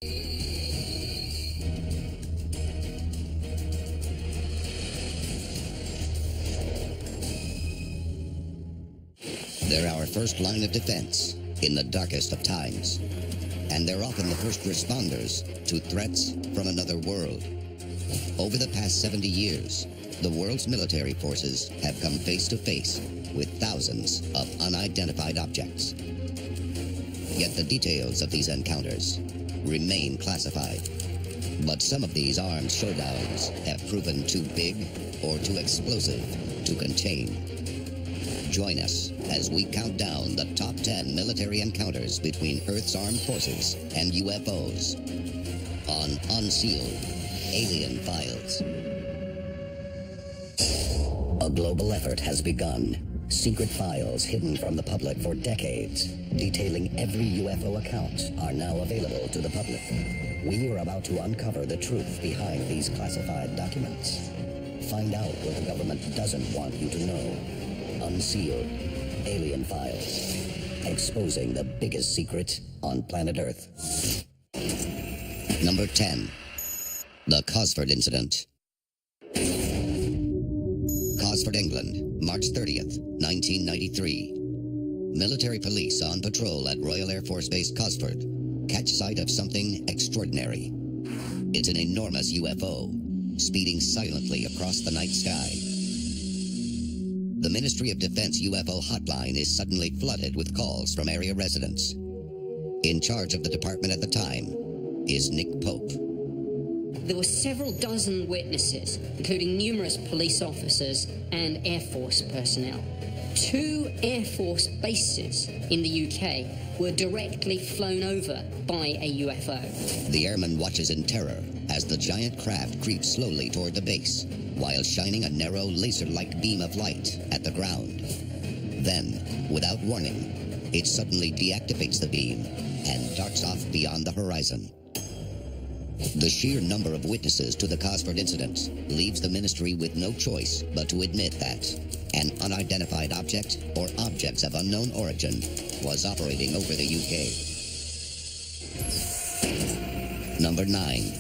They're our first line of defense in the darkest of times. And they're often the first responders to threats from another world. Over the past 70 years, the world's military forces have come face to face with thousands of unidentified objects. Yet the details of these encounters remain classified. But some of these armed showdowns have proven too big or too explosive to contain. Join us as we count down the top 10 military encounters between Earth's armed forces and UFOs on Unsealed Alien Files. A global effort has begun. Secret files hidden from the public for decades, detailing every UFO account, are now available to the public. We are about to uncover the truth behind these classified documents. Find out what the government doesn't want you to know. Unsealed Alien Files, exposing the biggest secret on planet Earth. Number 10. The Cosford Incident. Cosford, England, March 30th, 1993. Military police on patrol at Royal Air Force Base Cosford catch sight of something extraordinary. It's an enormous UFO, speeding silently across the night sky. The Ministry of Defense UFO hotline is suddenly flooded with calls from area residents. In charge of the department at the time is Nick Pope. There were several dozen witnesses, including numerous police officers and Air Force personnel. 2 Air Force bases in the UK were directly flown over by a UFO. The airman watches in terror as the giant craft creeps slowly toward the base, while shining a narrow laser-like beam of light at the ground. Then, without warning, it suddenly deactivates the beam and darts off beyond the horizon. The sheer number of witnesses to the Cosford incident leaves the ministry with no choice but to admit that an unidentified object or objects of unknown origin was operating over the UK. Number 9.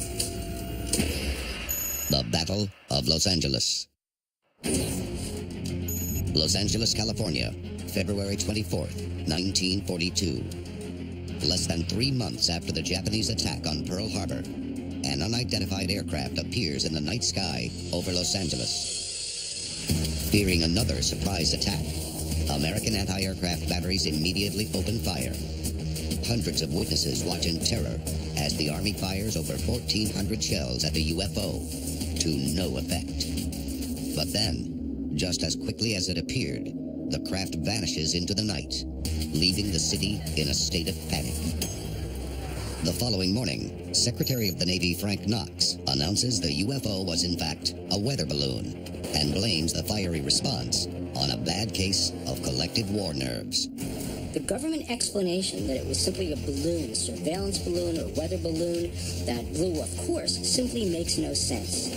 The Battle of Los Angeles. Los Angeles, California, February 24th, 1942. Less than 3 months after the Japanese attack on Pearl Harbor, an unidentified aircraft appears in the night sky over Los Angeles. Fearing another surprise attack, American anti-aircraft batteries immediately open fire. Hundreds of witnesses watch in terror as the Army fires over 1,400 shells at the UFO to no effect. But then, just as quickly as it appeared, the craft vanishes into the night, leaving the city in a state of panic. The following morning, Secretary of the Navy Frank Knox announces the UFO was in fact a weather balloon and blames the fiery response on a bad case of collective war nerves. The government explanation that it was simply a balloon, a surveillance balloon or weather balloon that blew, of course, simply makes no sense.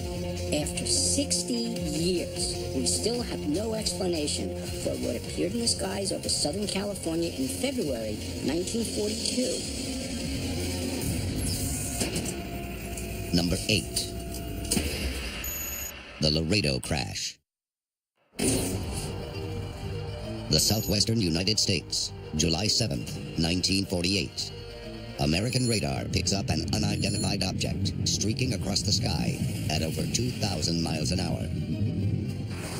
After 60 years, we still have no explanation for what appeared in the skies over Southern California in February 1942. Number 8. The Laredo Crash. The southwestern United States, July 7th, 1948. American radar picks up an unidentified object streaking across the sky at over 2,000 miles an hour.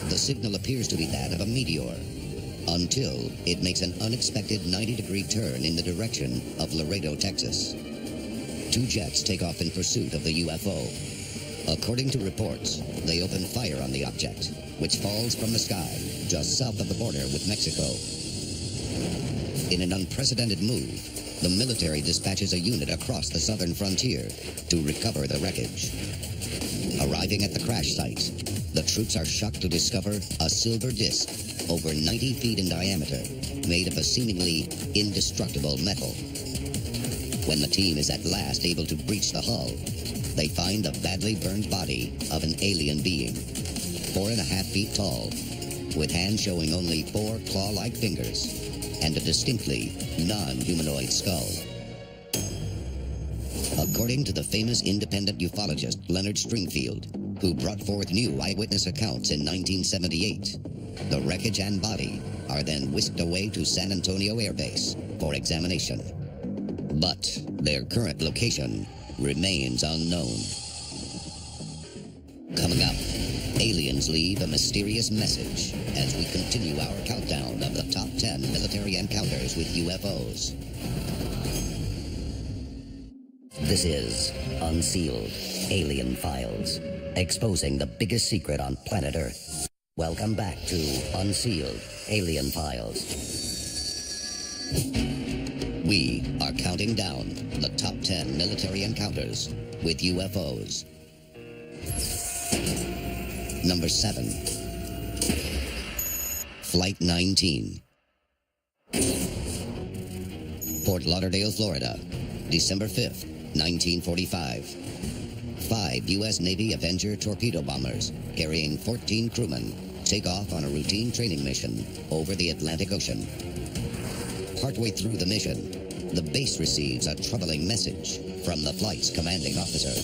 The signal appears to be that of a meteor, until it makes an unexpected 90-degree turn in the direction of Laredo, Texas. 2 jets take off in pursuit of the UFO. According to reports, they open fire on the object, which falls from the sky just south of the border with Mexico. In an unprecedented move, the military dispatches a unit across the southern frontier to recover the wreckage. Arriving at the crash site, the troops are shocked to discover a silver disc over 90 feet in diameter, made of a seemingly indestructible metal. When the team is at last able to breach the hull, they find the badly burned body of an alien being, 4.5 feet tall, with hands showing only 4 claw-like fingers, and a distinctly non-humanoid skull. According to the famous independent ufologist Leonard Stringfield, who brought forth new eyewitness accounts in 1978, the wreckage and body are then whisked away to San Antonio Air Base for examination. But their current location remains unknown. Coming up, aliens leave a mysterious message as we continue our countdown of the top 10 military encounters with UFOs. This is Unsealed Alien Files, exposing the biggest secret on planet Earth. Welcome back to Unsealed Alien Files. We are counting down the top 10 military encounters with UFOs. Number 7. Flight 19. Fort Lauderdale, Florida, December 5th, 1945. 5 U.S. Navy Avenger torpedo bombers carrying 14 crewmen take off on a routine training mission over the Atlantic Ocean. Partway through the mission, the base receives a troubling message from the flight's commanding officer.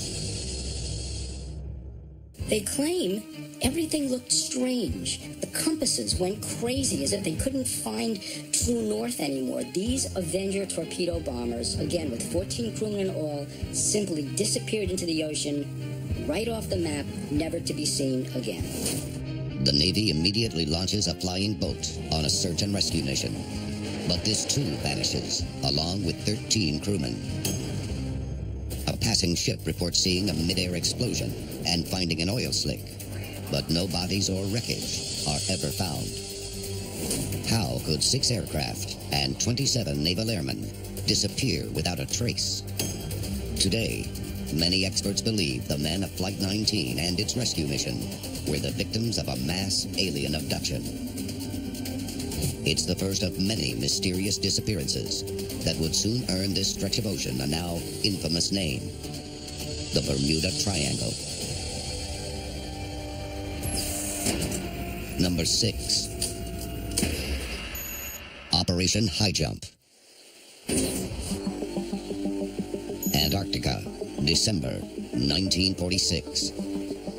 They claim everything looked strange. The compasses went crazy as if they couldn't find true north anymore. These Avenger torpedo bombers, again with 14 crewmen in all, simply disappeared into the ocean, right off the map, never to be seen again. The Navy immediately launches a flying boat on a search and rescue mission. But this too vanishes, along with 13 crewmen. A passing ship reports seeing a mid-air explosion and finding an oil slick, but no bodies or wreckage are ever found. How could 6 aircraft and 27 naval airmen disappear without a trace? Today, many experts believe the men of Flight 19 and its rescue mission were the victims of a mass alien abduction. It's the first of many mysterious disappearances that would soon earn this stretch of ocean a now infamous name, the Bermuda Triangle. Number 6. Operation High Jump. Antarctica, December 1946.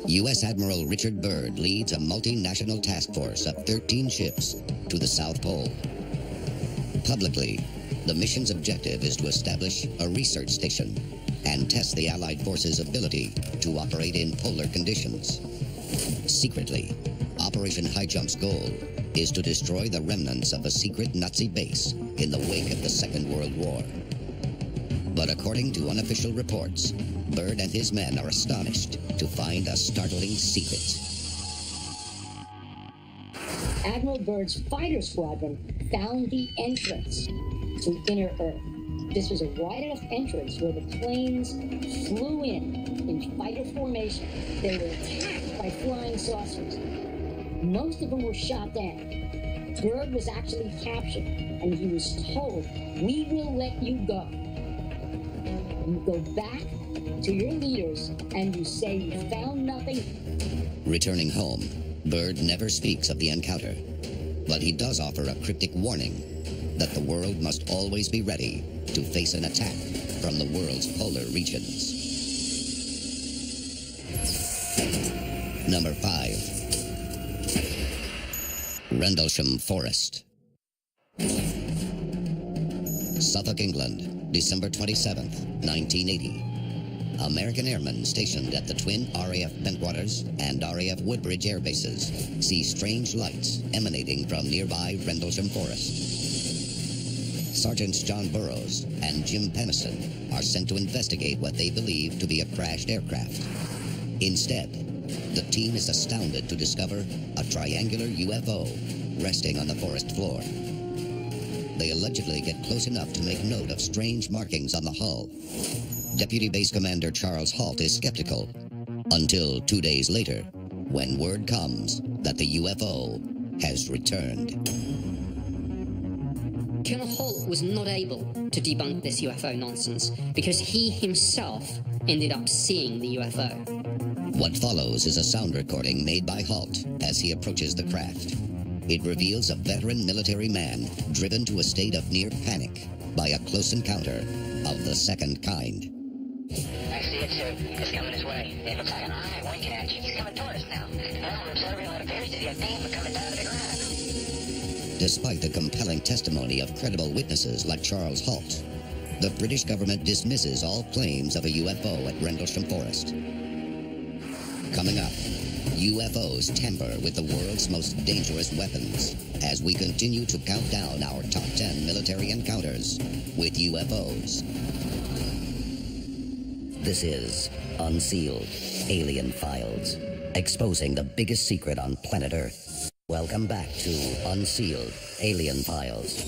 U.S. Admiral Richard Byrd leads a multinational task force of 13 ships to the South Pole. Publicly, the mission's objective is to establish a research station and test the Allied forces' ability to operate in polar conditions. Secretly, Operation High Jump's goal is to destroy the remnants of a secret Nazi base in the wake of the Second World War. But according to unofficial reports, Byrd and his men are astonished to find a startling secret. Admiral Byrd's fighter squadron found the entrance to inner Earth. This was a wide enough entrance where the planes flew in fighter formation. They were attacked by flying saucers. Most of them were shot down. Byrd was actually captured, and he was told, "We will let you go. You go back to your leaders and you say you found nothing." Returning home, Byrd never speaks of the encounter, but he does offer a cryptic warning that the world must always be ready to face an attack from the world's polar regions. Number 5. Rendlesham Forest. Suffolk, England, December 27th, 1980. American airmen stationed at the twin RAF Bentwaters and RAF Woodbridge air bases see strange lights emanating from nearby Rendlesham Forest. Sergeants John Burroughs and Jim Pennison are sent to investigate what they believe to be a crashed aircraft. Instead, the team is astounded to discover a triangular UFO resting on the forest floor. They allegedly get close enough to make note of strange markings on the hull. Deputy Base Commander Charles Halt is skeptical, until 2 days later, when word comes that the UFO has returned. Colonel Holt was not able to debunk this UFO nonsense because he himself ended up seeing the UFO. What follows is a sound recording made by Halt as he approaches the craft. It reveals a veteran military man driven to a state of near panic by a close encounter of the second kind. I see it too. It's coming this way. It looks like an eye winking at you. He's coming toward us now. Well, we're observing what appears to be a beam coming down to the ground. Despite the compelling testimony of credible witnesses like Charles Halt, the British government dismisses all claims of a UFO at Rendlesham Forest. Coming up, UFOs tamper with the world's most dangerous weapons as we continue to count down our top 10 military encounters with UFOs. This is Unsealed Alien Files, exposing the biggest secret on planet Earth. Welcome back to Unsealed Alien Files.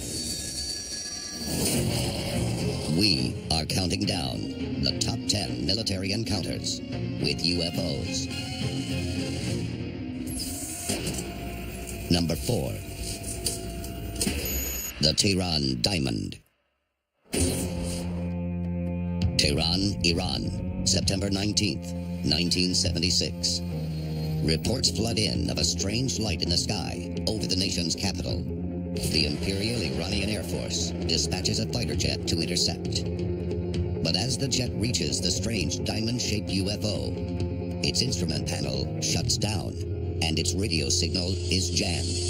We are counting down the top 10 military encounters with UFOs. Number 4. The Tehran Diamond. Tehran, Iran, September 19th, 1976. Reports flood in of a strange light in the sky over the nation's capital. The Imperial Iranian Air Force dispatches a fighter jet to intercept. But as the jet reaches the strange diamond-shaped UFO, its instrument panel shuts down and its radio signal is jammed.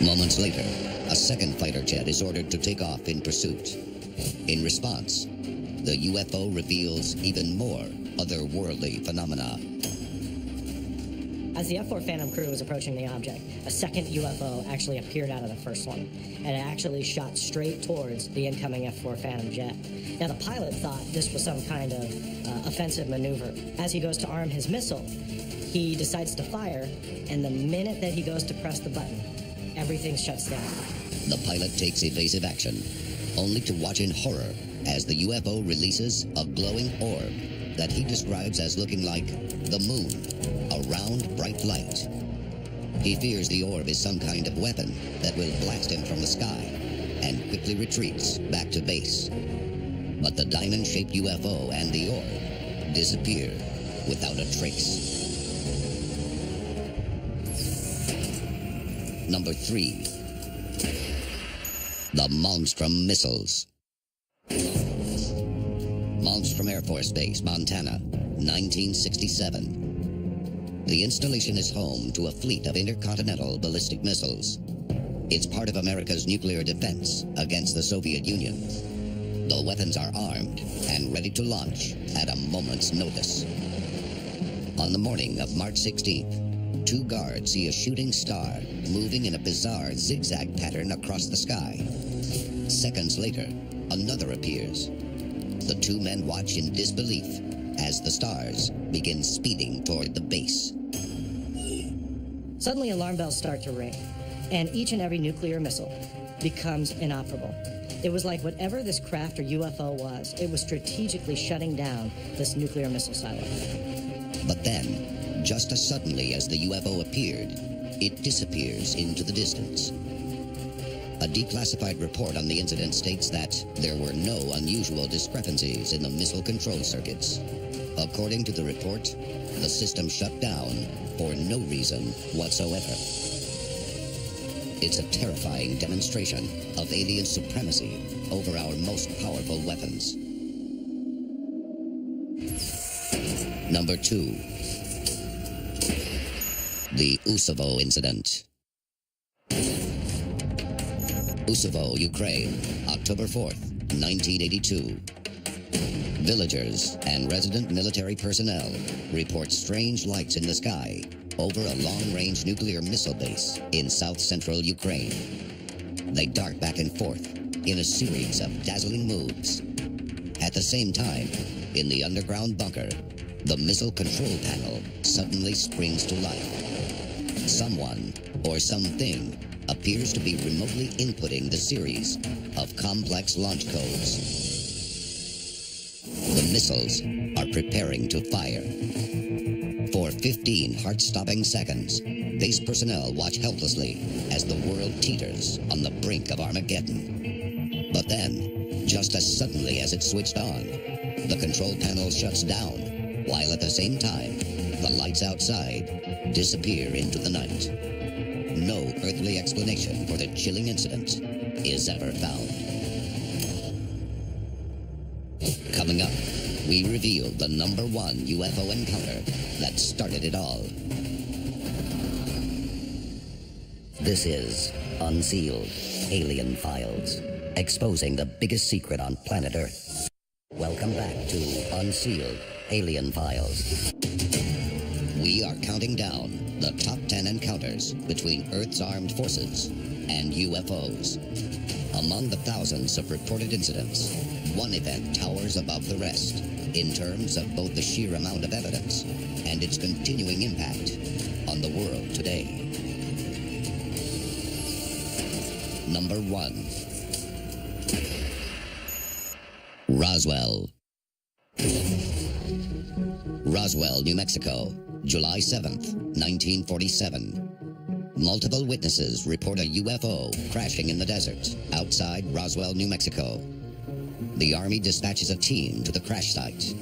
Moments later, a second fighter jet is ordered to take off in pursuit. In response, the UFO reveals even more otherworldly phenomena. As the F-4 Phantom crew was approaching the object, a second UFO actually appeared out of the first one, and it actually shot straight towards the incoming F-4 Phantom jet. Now, the pilot thought this was some kind of offensive maneuver. As he goes to arm his missile, he decides to fire, and the minute that he goes to press the button, everything shuts down. The pilot takes evasive action, only to watch in horror as the UFO releases a glowing orb that he describes as looking like the moon, a round, bright light. He fears the orb is some kind of weapon that will blast him from the sky and quickly retreats back to base. But the diamond-shaped UFO and the orb disappear without a trace. Number 3. The Malmstrom Missiles. Malmstrom Air Force Base, Montana, 1967. The installation is home to a fleet of intercontinental ballistic missiles. It's part of America's nuclear defense against the Soviet Union. The weapons are armed and ready to launch at a moment's notice. On the morning of March 16th, 2 guards see a shooting star moving in a bizarre zigzag pattern across the sky. Seconds later, another appears. The 2 men watch in disbelief as the stars begin speeding toward the base. Suddenly, alarm bells start to ring, and each and every nuclear missile becomes inoperable. It was like whatever this craft or UFO was, it was strategically shutting down this nuclear missile silo. But then, just as suddenly as the UFO appeared, it disappears into the distance. A declassified report on the incident states that there were no unusual discrepancies in the missile control circuits. According to the report, the system shut down for no reason whatsoever. It's a terrifying demonstration of alien supremacy over our most powerful weapons. Number 2. The Usovo Incident. Usovo, Ukraine, October 4th, 1982. Villagers and resident military personnel report strange lights in the sky over a long-range nuclear missile base in south-central Ukraine. They dart back and forth in a series of dazzling moves. At the same time, in the underground bunker, the missile control panel suddenly springs to life. Someone or something appears to be remotely inputting the series of complex launch codes. The missiles are preparing to fire. For 15 heart-stopping seconds, base personnel watch helplessly as the world teeters on the brink of Armageddon. But then, just as suddenly as it switched on, the control panel shuts down, while at the same time, the lights outside disappear into the night. No earthly explanation for the chilling incident is ever found. Coming up, we reveal the #1 UFO encounter that started it all. This is Unsealed Alien Files, exposing the biggest secret on planet Earth. Welcome back to Unsealed Alien Files. We are counting down the top 10 encounters between Earth's armed forces and UFOs. Among the thousands of reported incidents, one event towers above the rest in terms of both the sheer amount of evidence and its continuing impact on the world today. Number 1. Roswell. Roswell, New Mexico, July 7th, 1947. Multiple witnesses report a UFO crashing in the desert outside Roswell, New Mexico. The Army dispatches a team to the crash site,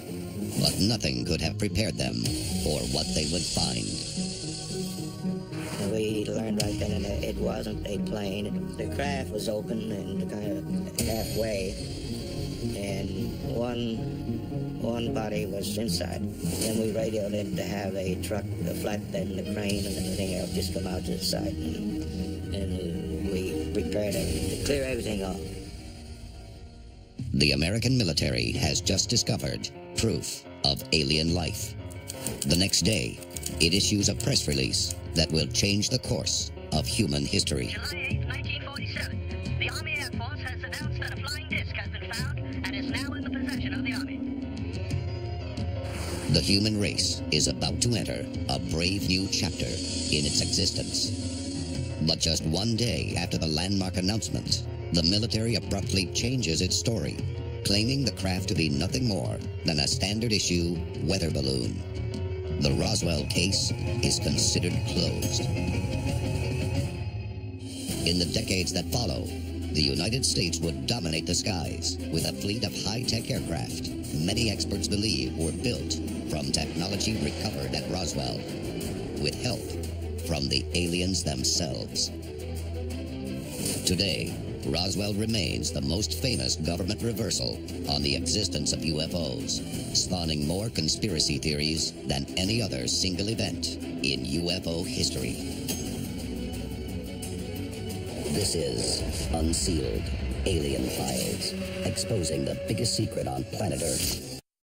but nothing could have prepared them for what they would find. We learned right then that it wasn't a plane. The craft was open and kind of halfway, and one body was inside. And we radioed it to have a truck, a flatbed, and the crane and everything else just come out to the side. And we prepared it to clear everything off. The American military has just discovered proof of alien life. The next day, it issues a press release that will change the course of human history. July 8, 1947. The Army Air Force has announced that a flying disc has been found and is now in the possession of the Army. The human race is about to enter a brave new chapter in its existence. But just one day after the landmark announcement, the military abruptly changes its story, claiming the craft to be nothing more than a standard-issue weather balloon. The Roswell case is considered closed. In the decades that follow, the United States would dominate the skies with a fleet of high-tech aircraft many experts believe were built from technology recovered at Roswell, with help from the aliens themselves. Today, Roswell remains the most famous government reversal on the existence of UFOs, spawning more conspiracy theories than any other single event in UFO history. This is Unsealed Alien Files, exposing the biggest secret on planet Earth